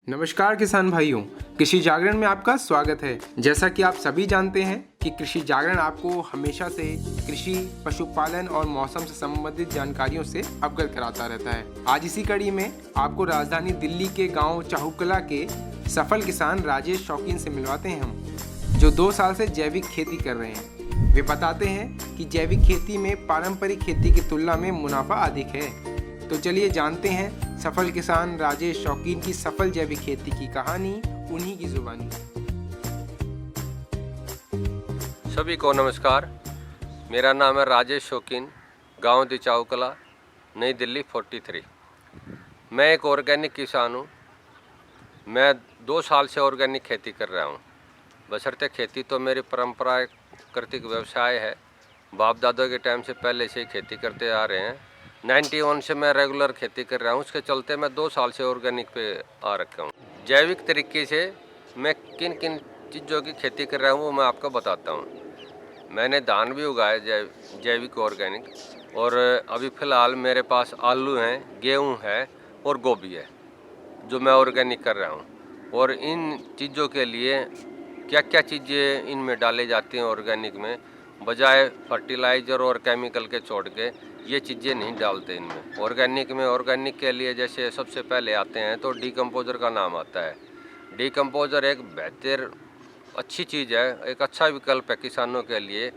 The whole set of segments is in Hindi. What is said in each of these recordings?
नमस्कार किसान भाइयों, कृषि जागरण में आपका स्वागत है। जैसा कि आप सभी जानते हैं कि कृषि जागरण आपको हमेशा से कृषि, पशुपालन और मौसम से संबंधित जानकारियों से अवगत कराता रहता है। आज इसी कड़ी में आपको राजधानी दिल्ली के गांव चाहुकला के सफल किसान राजेश शौकीन से मिलवाते हैं हम, जो 2 साल से जैविक खेती कर रहे हैं। वे बताते हैं कि जैविक खेती में पारंपरिक खेती की तुलना में मुनाफा अधिक है। तो चलिए जानते हैं सफल किसान राजेश शौकीन की सफल जैविक खेती की कहानी उन्हीं की जुबानी। सभी को नमस्कार। मेरा नाम है राजेश शौकीन, गांव दी चाहुकला, नई दिल्ली 43। मैं एक ऑर्गेनिक किसान हूं। मैं 2 साल से ऑर्गेनिक खेती कर रहा हूं। बशर्ते खेती तो मेरी परंपरागत व्यवसाय है। बाप दादों के टाइम से पहले से ही खेती करते आ रहे हैं। 91 से मैं रेगुलर खेती कर रहा हूँ। उसके चलते मैं 2 साल से ऑर्गेनिक पे आ रखा हूँ। जैविक तरीके से मैं किन किन चीज़ों की खेती कर रहा हूँ वो मैं आपको बताता हूँ। मैंने धान भी उगाया जैविक ऑर्गेनिक, और अभी फ़िलहाल मेरे पास आलू हैं, गेहूँ है और गोभी है जो मैं ऑर्गेनिक कर रहा हूँ। और इन चीज़ों के लिए क्या क्या चीज़ें इनमें डाली जाती हैं ऑर्गेनिक में, बजाय फर्टिलाइज़र और केमिकल के छोड़ के ये चीज़ें नहीं डालते इनमें। ऑर्गेनिक के लिए जैसे सबसे पहले आते हैं तो डीकम्पोज़र का नाम आता है। डीकम्पोज़र एक बेहतर अच्छी चीज़ है, एक अच्छा विकल्प है किसानों के लिए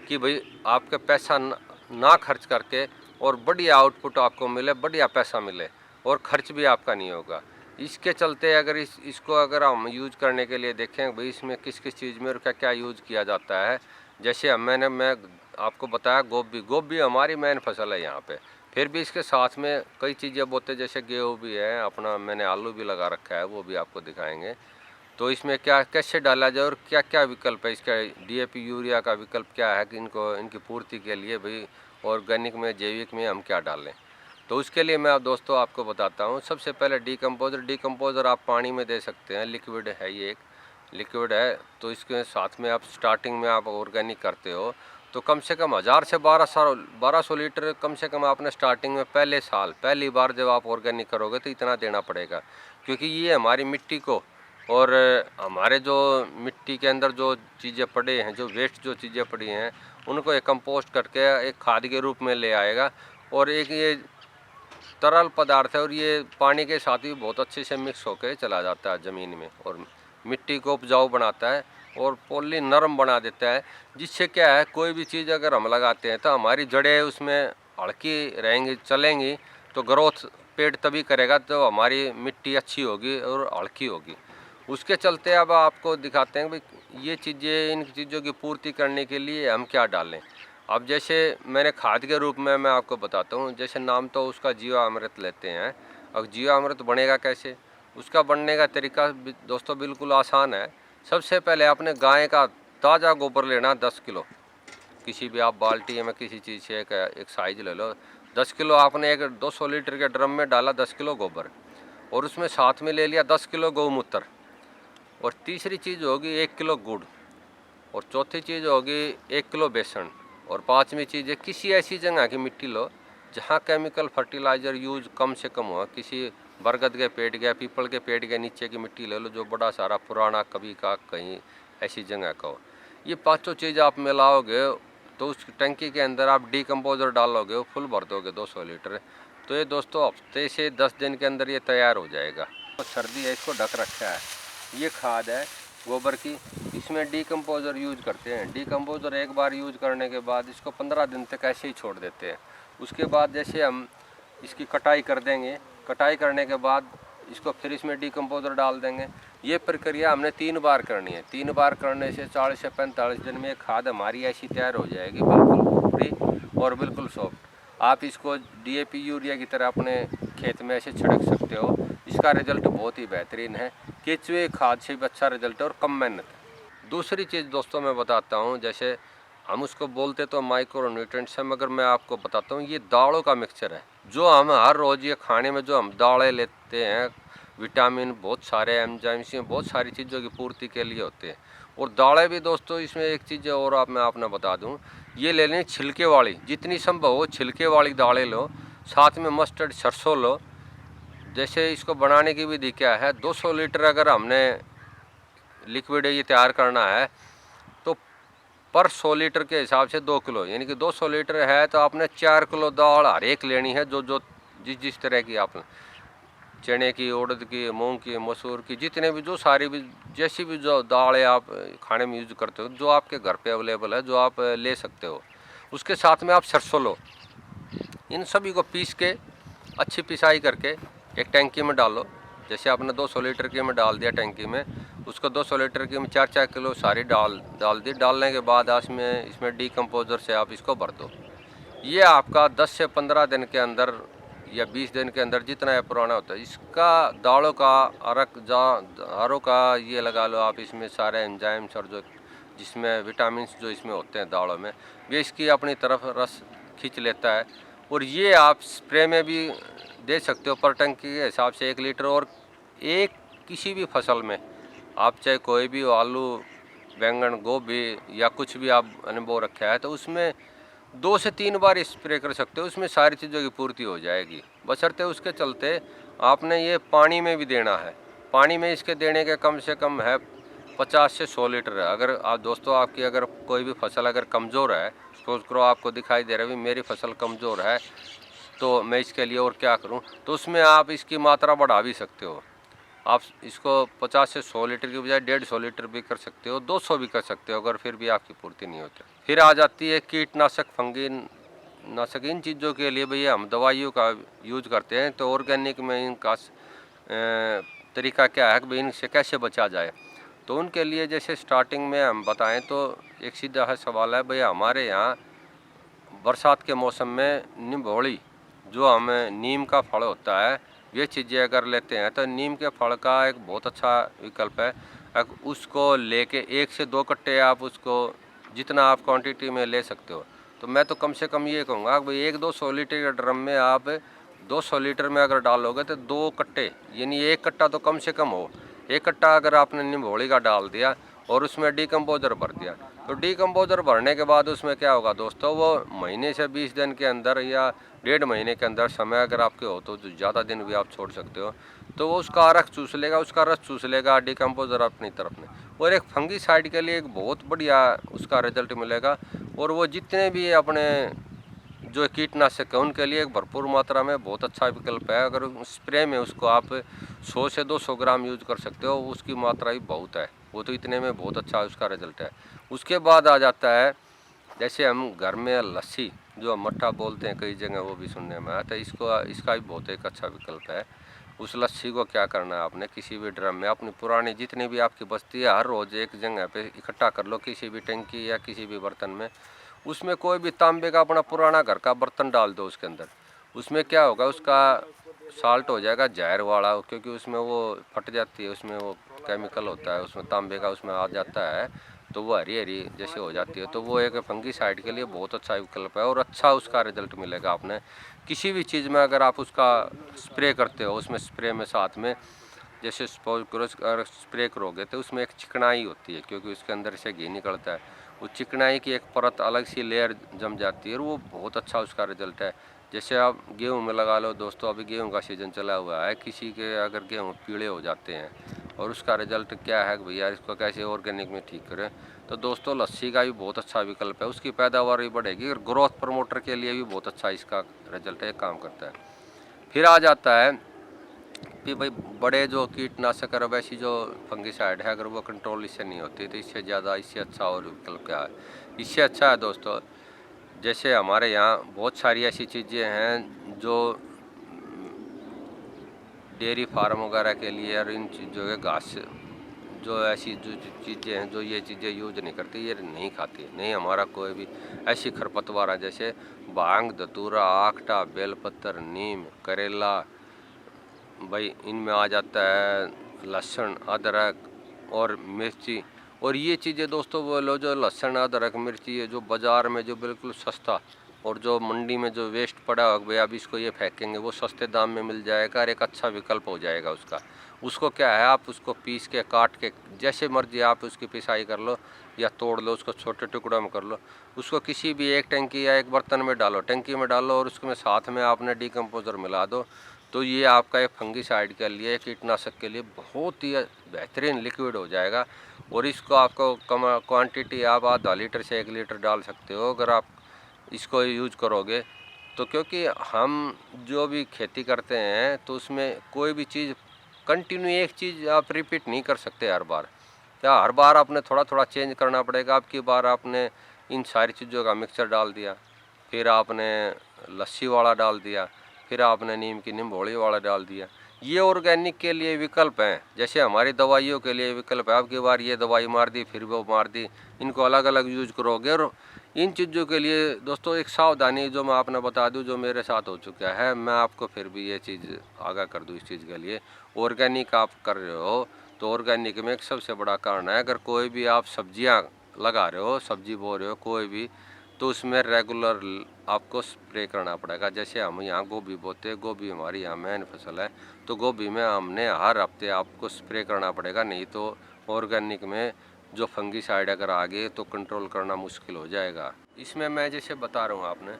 कि भाई आपके पैसा ना खर्च करके और बढ़िया आउटपुट आपको मिले, बढ़िया पैसा मिले और खर्च भी आपका नहीं होगा। इसके चलते अगर इसको अगर हम यूज़ करने के लिए देखें भाई इसमें किस किस चीज़ में और क्या क्या यूज़ किया जाता है। जैसे मैं आपको बताया गोभी हमारी मेन फसल है यहाँ पे। फिर भी इसके साथ में कई चीज़ें बोते जैसे गेहूँ भी है अपना, मैंने आलू भी लगा रखा है, वो भी आपको दिखाएंगे। तो इसमें क्या कैसे डाला जाए और क्या क्या विकल्प है इसका, डीएपी यूरिया का विकल्प क्या है कि इनकी पूर्ति के लिए भाई ऑर्गेनिक में जैविक में हम क्या डालें। तो उसके लिए मैं दोस्तों आपको बताता हूँ। सबसे पहले डीकम्पोज़र आप पानी में दे सकते हैं, लिक्विड है, ये एक लिक्विड है। तो इसके साथ में आप स्टार्टिंग में आप ऑर्गेनिक करते हो तो कम से कम 1000 से 1200 लीटर कम से कम आपने स्टार्टिंग में पहली बार जब आप ऑर्गेनिक करोगे तो इतना देना पड़ेगा। क्योंकि ये हमारी मिट्टी को और हमारे जो मिट्टी के अंदर जो चीज़ें पड़े हैं, जो वेस्ट जो चीज़ें पड़ी हैं, उनको एक कंपोस्ट करके एक खाद के रूप में ले आएगा। और एक ये तरल पदार्थ है और ये पानी के साथ ही बहुत अच्छे से मिक्स होकर चला जाता है ज़मीन में और मिट्टी को उपजाऊ बनाता है और पॉली नरम बना देता है। जिससे क्या है, कोई भी चीज़ अगर हम लगाते हैं तो हमारी जड़ें उसमें हल्की रहेंगी, चलेंगी, तो ग्रोथ पेड़ तभी करेगा तो हमारी मिट्टी अच्छी होगी और हल्की होगी। उसके चलते अब आपको दिखाते हैं भाई ये चीज़ें, इन चीज़ों की पूर्ति करने के लिए हम क्या डालें। अब जैसे मैंने खाद के रूप में मैं आपको बताता हूँ। जैसे नाम तो उसका जीवामृत लेते हैं। अब जीवामृत बनेगा कैसे, उसका बनने का तरीका दोस्तों बिल्कुल आसान है। सबसे पहले आपने गाय का ताज़ा गोबर लेना 10 किलो, किसी भी आप बाल्टी में किसी चीज़ से एक साइज ले लो। 10 किलो आपने एक 200 लीटर के ड्रम में डाला 10 किलो गोबर, और उसमें साथ में ले लिया 10 किलो गौमूत्र, और तीसरी चीज़ होगी 1 किलो गुड़, और चौथी चीज़ होगी 1 किलो बेसन, और पाँचवीं चीज़ है किसी ऐसी जगह की मिट्टी लो जहाँ केमिकल फर्टिलाइज़र यूज कम से कम हो। किसी बरगद के पेड़ के, पीपल के पेड़ के नीचे की मिट्टी ले लो जो बड़ा सारा पुराना कभी का कहीं ऐसी जगह का हो। ये पाँचों चीज़ आप मिलाओगे तो उस टंकी के अंदर आप डीकम्पोज़र डालोगे, वो फुल भर दोगे 200 लीटर। तो ये दोस्तों हफ्ते से 10 दिन के अंदर ये तैयार हो जाएगा। तो सर्दी है, इसको ढक रखा है। ये खाद है गोबर की, इसमें डीकम्पोज़र यूज करते हैं। डीकम्पोज़र एक बार यूज करने के बाद इसको 15 दिन तक ऐसे ही छोड़ देते हैं। उसके बाद जैसे हम इसकी कटाई कर देंगे, कटाई करने के बाद इसको फिर इसमें डीकम्पोज़र डाल देंगे। ये प्रक्रिया हमने 3 बार करनी है। 3 बार करने से 40 से 45 दिन में खाद हमारी ऐसी तैयार हो जाएगी, बिल्कुल फ्री और बिल्कुल सॉफ्ट। आप इसको डीएपी यूरिया की तरह अपने खेत में ऐसे छिड़क सकते हो। इसका रिजल्ट बहुत ही बेहतरीन है, केंचुए खाद से भी अच्छा रिजल्ट है और कम मेहनत है। दूसरी चीज़ दोस्तों मैं बताता हूँ, जैसे हम उसको बोलते तो माइक्रो न्यूट्रिएंट्स है, मगर मैं आपको बताता हूँ ये दालों का मिक्सचर है। जो हम हर रोज़ ये खाने में जो हम दालें लेते हैं, विटामिन बहुत सारे, एंजाइम्स में बहुत सारी चीज़ों की पूर्ति के लिए होते हैं। और दालें भी दोस्तों इसमें एक चीज़ और मैं आपने बता दूँ, ये ले लें छिलके वाली, जितनी संभव हो छिलके वाली दालें लो। साथ में मस्टर्ड सरसों लो, जैसे इसको बनाने की विधि क्या है, 200 लीटर अगर हमने लिक्विड ये तैयार करना है तो पर 100 लीटर के हिसाब से 2 किलो, यानी कि 200 लीटर है तो आपने 4 किलो दाल हर एक लेनी है, जो जो जिस तरह की आप चने की, उड़द की, मूंग की, मसूर की, जितने भी जो सारी भी जैसी भी जो दालें आप खाने में यूज करते हो, जो आपके घर पे अवेलेबल है, जो आप ले सकते हो, उसके साथ में आप सरसों लो। इन सभी को पीस के अच्छी पिसाई करके एक टैंकी में डालो। जैसे आपने 200 लीटर की में डाल दिया टैंकी में, उसको 200 लीटर की में 4-4 किलो सारी डाल दी। डालने के बाद इसमें डीकम्पोजर से आप इसको भर दो। ये आपका 10 से 15 दिन के अंदर या 20 दिन के अंदर, जितना है पुराना होता है, इसका दालों का हारों का ये लगा लो आप, इसमें सारे एंजाइम्स और जो जिसमें विटामिन जो इसमें होते हैं दालों में, वे इसकी अपनी तरफ रस खींच लेता है। और ये आप स्प्रे में भी दे सकते हो पर टंकी के हिसाब से 1 लीटर। और एक किसी भी फसल में आप चाहे कोई भी हो, आलू, बैंगन, गोभी या कुछ भी आप अनुभव रखा है, तो उसमें 2 से 3 बार स्प्रे कर सकते हो, उसमें सारी चीज़ों की पूर्ति हो जाएगी। बशर्ते उसके चलते आपने ये पानी में भी देना है। पानी में इसके देने के कम से कम है 50 से 100 लीटर है। अगर आप दोस्तों आपकी अगर कोई भी फसल अगर कमज़ोर है, सपोज करो आपको दिखाई दे रहा है मेरी फसल कमज़ोर है तो मैं इसके लिए और क्या करूं, तो उसमें आप इसकी मात्रा बढ़ा भी सकते हो। आप इसको 50 से 100 लीटर की बजाय 150 लीटर भी कर सकते हो, 200 भी कर सकते हो, अगर फिर भी आपकी पूर्ति नहीं होती। फिर आ जाती है कीटनाशक, फंगी नाशक। इन चीज़ों के लिए भैया हम दवाइयों का यूज करते हैं। तो ऑर्गेनिक में इनका तरीका क्या है कि भाई इनसे कैसे बचा जाए, तो उनके लिए जैसे स्टार्टिंग में हम बताएं तो एक सीधा है सवाल है भैया, हमारे यहाँ बरसात के मौसम में निम्बोली, जो हमें नीम का फल होता है, ये चीज़ें अगर लेते हैं तो नीम के फल का एक बहुत अच्छा विकल्प है। उसको लेके 1 से 2 कट्टे आप उसको जितना आप क्वांटिटी में ले सकते हो, तो मैं तो कम से कम ये कहूँगा कि भाई 1-200 लीटर के ड्रम में आप 200 लीटर में अगर डालोगे तो 2 कट्टे, यानी 1 कट्टा तो कम से कम हो। 1 कट्टा अगर आपने निम्बोली का डाल दिया और उसमें डीकम्पोजर भर दिया, तो डीकम्पोजर भरने के बाद उसमें क्या होगा दोस्तों, वो महीने से 20 दिन के अंदर या 1.5 महीने के अंदर, समय अगर आपके हो तो ज़्यादा दिन भी आप छोड़ सकते हो, तो वो उसका रस चूस लेगा, उसका रस चूस लेगा डीकम्पोजर अपनी तरफ में। और एक फंगीसाइड के लिए एक बहुत बढ़िया उसका रिजल्ट मिलेगा। और वो जितने भी अपने जो कीटनाशक है उनके लिए एक भरपूर मात्रा में बहुत अच्छा विकल्प है। अगर स्प्रे में उसको आप 100 से 200 ग्राम यूज कर सकते हो, उसकी मात्रा ही बहुत है, वो तो इतने में बहुत अच्छा उसका रिजल्ट है। उसके बाद आ जाता है जैसे हम घर में लस्सी, जो हम मट्ठा बोलते हैं कई जगह, वो भी सुनने में आता है, इसका भी बहुत एक अच्छा विकल्प है। उस लस्सी को क्या करना है, आपने किसी भी ड्रम में अपनी पुरानी जितनी भी आपकी बस्ती है, हर रोज़ एक जगह पे इकट्ठा कर लो, किसी भी टंकी या किसी भी बर्तन में। उसमें कोई भी तांबे का अपना पुराना घर का बर्तन डाल दो उसके अंदर। उसमें क्या होगा, उसका साल्ट हो जाएगा जहर वाला, क्योंकि उसमें वो फट जाती है, उसमें वो केमिकल होता है, उसमें तांबे का उसमें आ जाता है, तो वो हरी हरी जैसे हो जाती है। तो वो एक फंगीसाइड के लिए बहुत अच्छा विकल्प है और अच्छा उसका रिजल्ट मिलेगा। आपने किसी भी चीज़ में अगर आप उसका स्प्रे करते हो, उसमें स्प्रे में साथ में जैसे सपोज करो अगर स्प्रे करोगे तो उसमें एक चिकनाई होती है, क्योंकि उसके अंदर से घी निकलता है, वो चिकनाई की एक परत अलग सी लेयर जम जाती है और वो बहुत अच्छा उसका रिजल्ट है। जैसे आप गेहूं में लगा लो दोस्तों, अभी गेहूं का सीज़न चला हुआ है, किसी के अगर गेहूं पीले हो जाते हैं और उसका रिजल्ट क्या है कि भैया इसको कैसे ऑर्गेनिक में ठीक करें, तो दोस्तों लस्सी का भी बहुत अच्छा विकल्प है, उसकी पैदावार भी बढ़ेगी और ग्रोथ प्रमोटर के लिए भी बहुत अच्छा इसका रिजल्ट है, काम करता है। फिर आ जाता है कि भाई बड़े जो कीटनाशक और वैसी जो फंगीसाइड है, अगर वो कंट्रोल इससे नहीं होती तो इससे ज़्यादा इससे अच्छा और विकल्प क्या है। इससे अच्छा है दोस्तों, जैसे हमारे यहाँ बहुत सारी ऐसी चीज़ें हैं जो डेयरी फार्म वगैरह के लिए और इन चीज़ों के घास, जो ऐसी जो चीज़ें हैं जो ये चीज़ें यूज नहीं करती, ये नहीं खाती, नहीं हमारा कोई भी ऐसी खरपतवार है जैसे भांग, धतूरा, आखटा, बेलपत्र, नीम, करेला, भाई इनमें आ जाता है लहसुन, अदरक और मिर्ची। और ये चीज़ें दोस्तों वो लो जो लहसुन, अदरक, मिर्ची है जो बाज़ार में जो बिल्कुल सस्ता और जो मंडी में जो वेस्ट पड़ा हो भाई अब इसको ये फेंकेंगे, वो सस्ते दाम में मिल जाएगा और एक अच्छा विकल्प हो जाएगा उसका। उसको क्या है, आप उसको पीस के काट के जैसे मर्जी आप उसकी पिसाई कर लो या तोड़ लो, उसको छोटे टुकड़ों में कर लो, उसको किसी भी एक टंकी या एक बर्तन में डालो, टंकी में डालो और उसमें साथ में आपने डीकम्पोजर मिला दो, तो ये आपका एक फंगिसाइड के लिए, कीटनाशक के लिए बहुत ही बेहतरीन लिक्विड हो जाएगा। और इसको आपको कम क्वांटिटी आप आधा लीटर से 1 लीटर डाल सकते हो अगर आप इसको यूज करोगे तो। क्योंकि हम जो भी खेती करते हैं तो उसमें कोई भी चीज़ कंटिन्यू एक चीज़ आप रिपीट नहीं कर सकते हर बार। क्या हर बार आपने थोड़ा थोड़ा चेंज करना पड़ेगा। अब की बार आपने इन सारी चीज़ों का मिक्सचर डाल दिया, फिर आपने लस्सी वाला डाल दिया, फिर आपने नीम की निम्बोड़ी वाला डाल दिया। ये ऑर्गेनिक के लिए विकल्प हैं, जैसे हमारी दवाइयों के लिए विकल्प है। अब की बार ये दवाई मार दी, फिर वो मार दी, इनको अलग अलग यूज करोगे। और इन चीज़ों के लिए दोस्तों एक सावधानी जो मैं आपने बता दूं, जो मेरे साथ हो चुका है, मैं आपको फिर भी ये चीज़ आगाह कर दूं इस चीज़ के लिए। ऑर्गेनिक आप कर रहे हो तो ऑर्गेनिक में एक सबसे बड़ा कारण है, अगर कोई भी आप सब्जियां लगा रहे हो, सब्जी बो रहे हो कोई भी, तो उसमें रेगुलर आपको स्प्रे करना पड़ेगा। जैसे हम यहाँ गोभी बोते हैं, गोभी हमारी यहाँ मेन फसल है, तो गोभी में हमने हर हफ्ते आपको स्प्रे करना पड़ेगा। नहीं तो ऑर्गेनिक में जो फंगिसाइड अगर आ गए तो कंट्रोल करना मुश्किल हो जाएगा। इसमें मैं जैसे बता रहा हूँ आपने,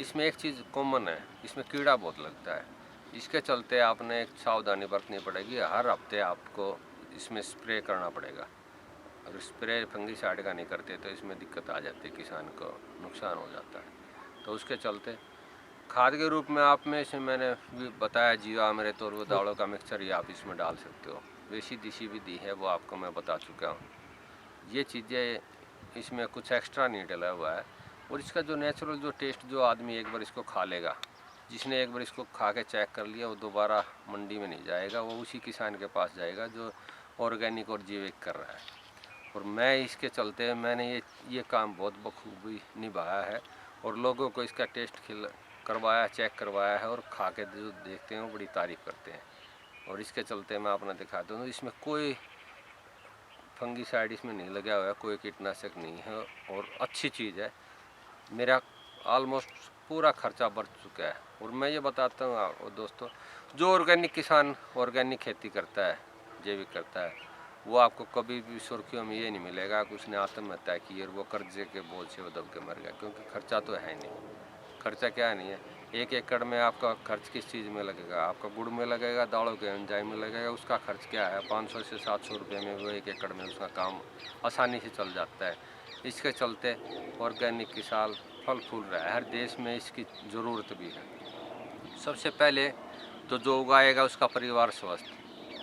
इसमें एक चीज़ कॉमन है, इसमें कीड़ा बहुत लगता है। इसके चलते आपने एक सावधानी बरतनी पड़ेगी, हर हफ्ते आपको इसमें स्प्रे करना पड़ेगा। अगर स्प्रे फंगिसाइड का नहीं करते तो इसमें दिक्कत आ जाती है, किसान को नुकसान हो जाता है। तो उसके चलते खाद के रूप में आप में से मैंने भी बताया जीवामृत और वो दालों का मिक्सचर ही आप इसमें डाल सकते हो। देसी देसी विधि है वो आपको मैं बता चुका हूँ। ये चीज़ें इसमें कुछ एक्स्ट्रा नहीं डला हुआ है। और इसका जो नेचुरल जो टेस्ट, जो आदमी एक बार इसको खा लेगा, जिसने एक बार इसको खा के चेक कर लिया, वो दोबारा मंडी में नहीं जाएगा, वो उसी किसान के पास जाएगा जो ऑर्गेनिक और जैविक कर रहा है। और मैं इसके चलते मैंने ये काम बहुत बखूबी निभाया है और लोगों को इसका टेस्ट करवाया, चेक करवाया है, और खा के जो देखते हैं वो बड़ी तारीफ़ करते हैं। और इसके चलते मैं अपना दिखाता हूँ, इसमें कोई फंगिसाइड इसमें नहीं लगा हुआ है, कोई कीटनाशक नहीं है और अच्छी चीज़ है। मेरा ऑलमोस्ट पूरा खर्चा बढ़ चुका है। और मैं ये बताता हूँ दोस्तों, जो ऑर्गेनिक किसान ऑर्गेनिक खेती करता है, जैविक करता है, वो आपको कभी भी सुर्खियों में ये नहीं मिलेगा कि उसने आत्महत्या की और वो कर्जे के बोझ से वो दब के मर गया। क्योंकि खर्चा तो है नहीं। खर्चा क्या नहीं है, 1 एकड़ में आपका खर्च किस चीज़ में लगेगा? आपका गुड़ में लगेगा, दालों के एंजाइम में लगेगा। उसका खर्च क्या है? 500 से 700 रुपये में वो 1 एकड़ में उसका काम आसानी से चल जाता है। इसके चलते ऑर्गेनिक किसान फल फूल रहा है, हर देश में इसकी ज़रूरत भी है। सबसे पहले तो जो उगाएगा उसका परिवार स्वस्थ,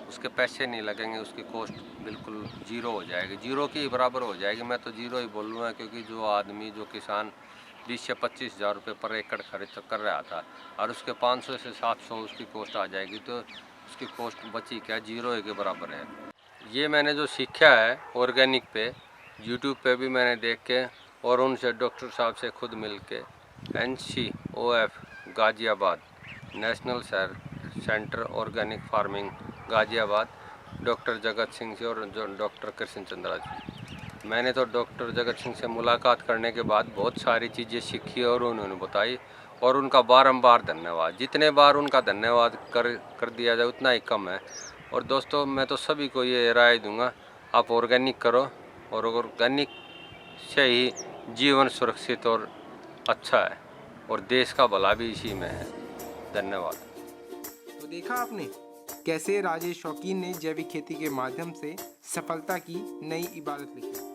उसके पैसे नहीं लगेंगे, उसकी कॉस्ट बिल्कुल जीरो हो जाएगी, जीरो के बराबर हो जाएगी। मैं तो जीरो ही बोलूँगा, क्योंकि जो आदमी, जो किसान 20 से 25 हज़ार रुपये पर एकड़ खर्च कर रहा था और उसके 500 से 700 उसकी कॉस्ट आ जाएगी, तो उसकी कॉस्ट बची क्या? जीरो के बराबर है। ये मैंने जो सीखा है ऑर्गेनिक पे, यूट्यूब पे भी मैंने देख के और उनसे डॉक्टर साहब से खुद मिल के, NCOF Ghaziabad, national centre organic farming Ghaziabad, doctor Jagat Singh से और जो डॉक्टर कृष्ण चंद्रा जी, मैंने तो डॉक्टर जगत सिंह से मुलाकात करने के बाद बहुत सारी चीज़ें सीखी और उन्होंने बताई। और उनका बारंबार धन्यवाद, जितने बार उनका धन्यवाद कर दिया जाए उतना ही कम है। और दोस्तों मैं तो सभी को ये राय दूंगा, आप ऑर्गेनिक करो, और ऑर्गेनिक से ही जीवन सुरक्षित और अच्छा है, और देश का भला भी इसी में है। धन्यवाद। तो देखा आपने कैसे राजेश शौकीन ने जैविक खेती के माध्यम से सफलता की नई इबारत लिखी।